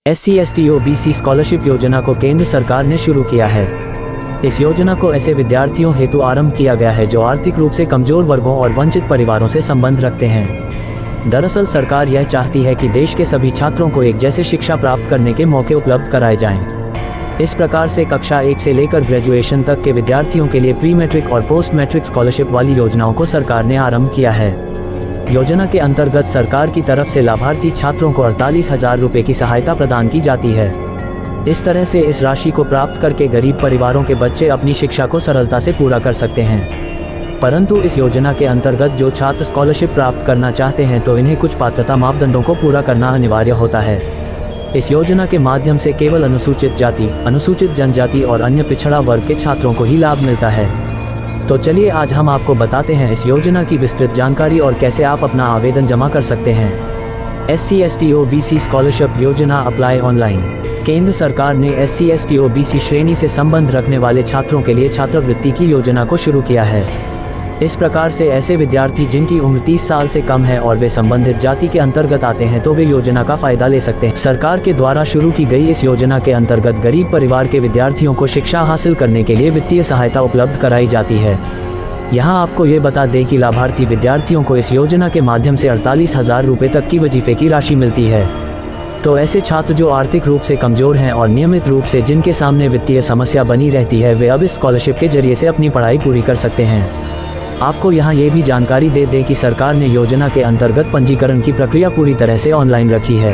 SC ST OBC scholarship योजना को केंद्र सरकार ने शुरू किया है। इस योजना को ऐसे विद्यार्थियों हेतु आरंभ किया गया है जो आर्थिक रूप से कमजोर वर्गों और वंचित परिवारों से संबंध रखते हैं। दरअसल सरकार यह चाहती है कि देश के सभी छात्रों को एक जैसे शिक्षा प्राप्त करने के मौके उपलब्ध कराए जाएं। इस प्रकार से कक्षा 1 से लेकर ग्रेजुएशन तक के विद्यार्थियों के लिए प्री मैट्रिक और पोस्ट मैट्रिक स्कॉलरशिप वाली योजनाओं को सरकार ने आरंभ किया है। योजना के अंतर्गत सरकार की तरफ से लाभार्थी छात्रों को 48,000 रुपये की सहायता प्रदान की जाती है। इस तरह से इस राशि को प्राप्त करके गरीब परिवारों के बच्चे अपनी शिक्षा को सरलता से पूरा कर सकते हैं। परंतु इस योजना के अंतर्गत जो छात्र स्कॉलरशिप प्राप्त करना चाहते हैं तो इन्हें कुछ पात्रता मापदंडों को पूरा करना अनिवार्य होता है। इस योजना के माध्यम से केवल अनुसूचित जाति, अनुसूचित जनजाति और अन्य पिछड़ा वर्ग के छात्रों को ही लाभ मिलता है। तो चलिए आज हम आपको बताते हैं इस योजना की विस्तृत जानकारी और कैसे आप अपना आवेदन जमा कर सकते हैं। SC ST OBC स्कॉलरशिप योजना अप्लाई ऑनलाइन। केंद्र सरकार ने SC ST OBC श्रेणी से संबंध रखने वाले छात्रों के लिए छात्रवृत्ति की योजना को शुरू किया है। इस प्रकार से ऐसे विद्यार्थी जिनकी उम्र 30 साल से कम है और वे संबंधित जाति के अंतर्गत आते हैं तो वे योजना का फायदा ले सकते हैं। सरकार के द्वारा शुरू की गई इस योजना के अंतर्गत गरीब परिवार के विद्यार्थियों को शिक्षा हासिल करने के लिए वित्तीय सहायता उपलब्ध कराई जाती है। यहाँ आपको ये बता दें कि लाभार्थी विद्यार्थियों को इस योजना के माध्यम से 48,000 रुपये तक की वजीफे की राशि मिलती है। तो ऐसे छात्र जो आर्थिक रूप से कमजोर हैं और नियमित रूप से जिनके सामने वित्तीय समस्या बनी रहती है वे अब इस स्कॉलरशिप के जरिए से अपनी पढ़ाई पूरी कर सकते हैं। आपको यहाँ ये भी जानकारी दे दें कि सरकार ने योजना के अंतर्गत पंजीकरण की प्रक्रिया पूरी तरह से ऑनलाइन रखी है।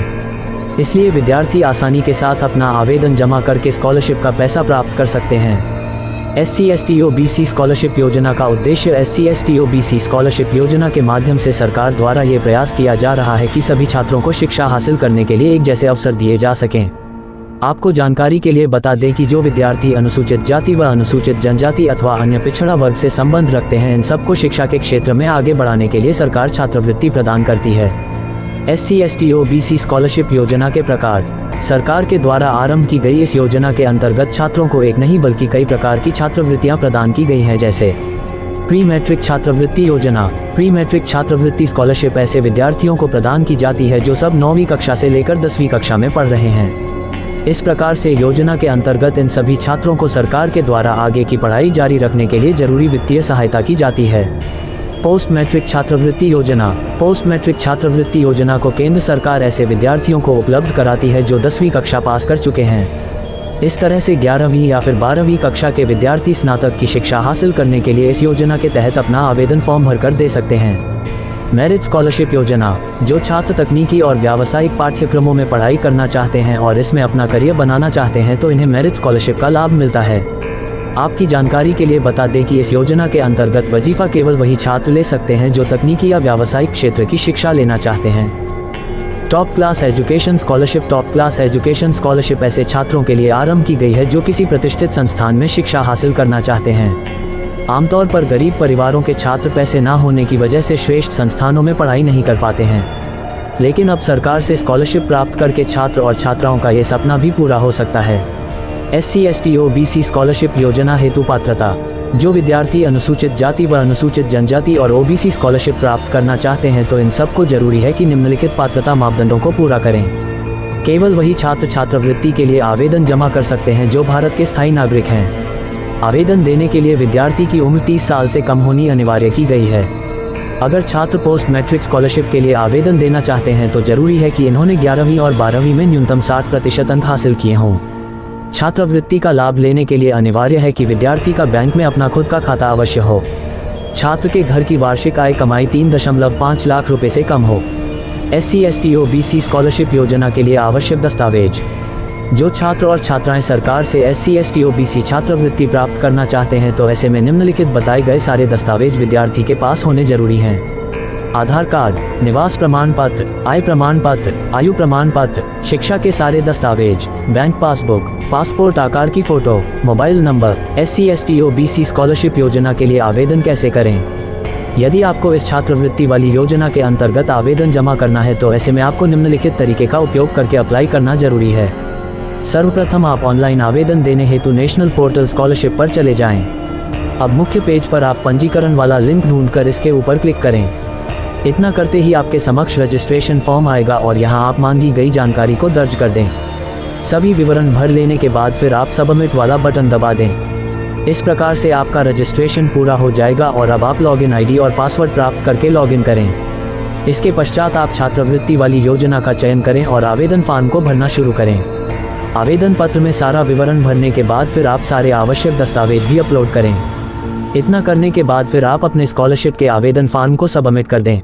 इसलिए विद्यार्थी आसानी के साथ अपना आवेदन जमा करके स्कॉलरशिप का पैसा प्राप्त कर सकते हैं। SC ST OBC स्कॉलरशिप योजना का उद्देश्य SC ST OBC स्कॉलरशिप योजना के माध्यम से सरकार द्वारा ये प्रयास किया जा रहा है कि सभी छात्रों को शिक्षा हासिल करने के लिए एक जैसे अवसर दिए जा सकें। आपको जानकारी के लिए बता दें कि जो विद्यार्थी अनुसूचित जाति व अनुसूचित जनजाति अथवा अन्य पिछड़ा वर्ग से संबंध रखते हैं इन सबको शिक्षा के क्षेत्र में आगे बढ़ाने के लिए सरकार छात्रवृत्ति प्रदान करती है। SC ST OBC स्कॉलरशिप योजना के प्रकार। सरकार के द्वारा आरंभ की गई इस योजना के अंतर्गत छात्रों को एक नहीं बल्कि कई प्रकार की छात्रवृत्तियां प्रदान की गई हैं, जैसे प्री मैट्रिक छात्रवृत्ति योजना। प्री मैट्रिक छात्रवृत्ति स्कॉलरशिप ऐसे विद्यार्थियों को प्रदान की जाती है जो सब 9वीं कक्षा से लेकर 10वीं कक्षा में पढ़ रहे हैं। इस प्रकार से योजना के अंतर्गत इन सभी छात्रों को सरकार के द्वारा आगे की पढ़ाई जारी रखने के लिए जरूरी वित्तीय सहायता की जाती है। पोस्ट मैट्रिक छात्रवृत्ति योजना। पोस्ट मैट्रिक छात्रवृत्ति योजना को केंद्र सरकार ऐसे विद्यार्थियों को उपलब्ध कराती है जो 10वीं कक्षा पास कर चुके हैं। इस तरह से 11वीं या फिर 12वीं कक्षा के विद्यार्थी स्नातक की शिक्षा हासिल करने के लिए इस योजना के तहत अपना आवेदन फॉर्म भरकर दे सकते हैं। मेरिट स्कॉलरशिप योजना। जो छात्र तकनीकी और व्यावसायिक पाठ्यक्रमों में पढ़ाई करना चाहते हैं और इसमें अपना करियर बनाना चाहते हैं तो इन्हें मेरिट स्कॉलरशिप का लाभ मिलता है। आपकी जानकारी के लिए बता दें कि इस योजना के अंतर्गत वजीफा केवल वही छात्र ले सकते हैं जो तकनीकी या व्यावसायिक क्षेत्र की शिक्षा लेना चाहते हैं। Top class education scholarship. Top class education scholarship ऐसे छात्रों के लिए आरंभ की गई है जो किसी प्रतिष्ठित संस्थान में शिक्षा हासिल करना चाहते हैं। आमतौर पर गरीब परिवारों के छात्र पैसे ना होने की वजह से श्रेष्ठ संस्थानों में पढ़ाई नहीं कर पाते हैं, लेकिन अब सरकार से स्कॉलरशिप प्राप्त करके छात्र और छात्राओं का ये सपना भी पूरा हो सकता है। SC ST OBC स्कॉलरशिप योजना हेतु पात्रता। जो विद्यार्थी अनुसूचित जाति व अनुसूचित जनजाति और OBC स्कॉलरशिप प्राप्त करना चाहते हैं तो इन सबको जरूरी है कि निम्नलिखित पात्रता मापदंडों को पूरा करें। केवल वही छात्र छात्रवृत्ति के लिए आवेदन जमा कर सकते हैं जो भारत के स्थायी नागरिक हैं। आवेदन देने के लिए विद्यार्थी की उम्र 30 साल से कम होनी अनिवार्य की गई है। अगर छात्र पोस्ट मैट्रिक स्कॉलरशिप के लिए आवेदन देना चाहते हैं तो जरूरी है कि इन्होंने 11वीं और 12वीं में न्यूनतम 60% अंक हासिल किए हों। छात्रवृत्ति का लाभ लेने के लिए अनिवार्य है कि विद्यार्थी का बैंक में अपना खुद का खाता अवश्य हो। छात्र के घर की वार्षिक आय कमाई 3.5 लाख रुपए से कम हो। SC ST OBC स्कॉलरशिप योजना के लिए आवश्यक दस्तावेज। जो छात्र और छात्राएं सरकार से SC ST OBC छात्रवृत्ति प्राप्त करना चाहते हैं तो ऐसे में निम्नलिखित बताए गए सारे दस्तावेज विद्यार्थी के पास होने जरूरी हैं। आधार कार्ड, निवास प्रमाण पत्र, आय प्रमाण पत्र, आयु प्रमाण पत्र, शिक्षा के सारे दस्तावेज, बैंक पासबुक, पासपोर्ट आकार की photo, mobile number. SC ST OBC scholarship योजना के लिए आवेदन कैसे करें? यदि आपको इस छात्रवृत्ति वाली योजना के अंतर्गत आवेदन जमा करना है तो ऐसे में आपको निम्नलिखित तरीके का उपयोग करके अप्लाई करना जरूरी है। सर्वप्रथम आप ऑनलाइन आवेदन देने हेतु नेशनल पोर्टल स्कॉलरशिप पर चले जाएं। अब मुख्य पेज पर आप पंजीकरण वाला लिंक ढूंढकर इसके ऊपर क्लिक करें। इतना करते ही आपके समक्ष रजिस्ट्रेशन फॉर्म आएगा और यहाँ आप मांगी गई जानकारी को दर्ज कर दें। सभी विवरण भर लेने के बाद फिर आप सबमिट वाला बटन दबा दें। इस प्रकार से आपका रजिस्ट्रेशन पूरा हो जाएगा और अब आप लॉगिन आईडी और पासवर्ड प्राप्त करके लॉगिन करें। इसके पश्चात आप छात्रवृत्ति वाली योजना का चयन करें और आवेदन फॉर्म को भरना शुरू करें। आवेदन पत्र में सारा विवरण भरने के बाद फिर आप सारे आवश्यक दस्तावेज भी अपलोड करें। इतना करने के बाद फिर आप अपने स्कॉलरशिप के आवेदन फॉर्म को सबमिट कर दें।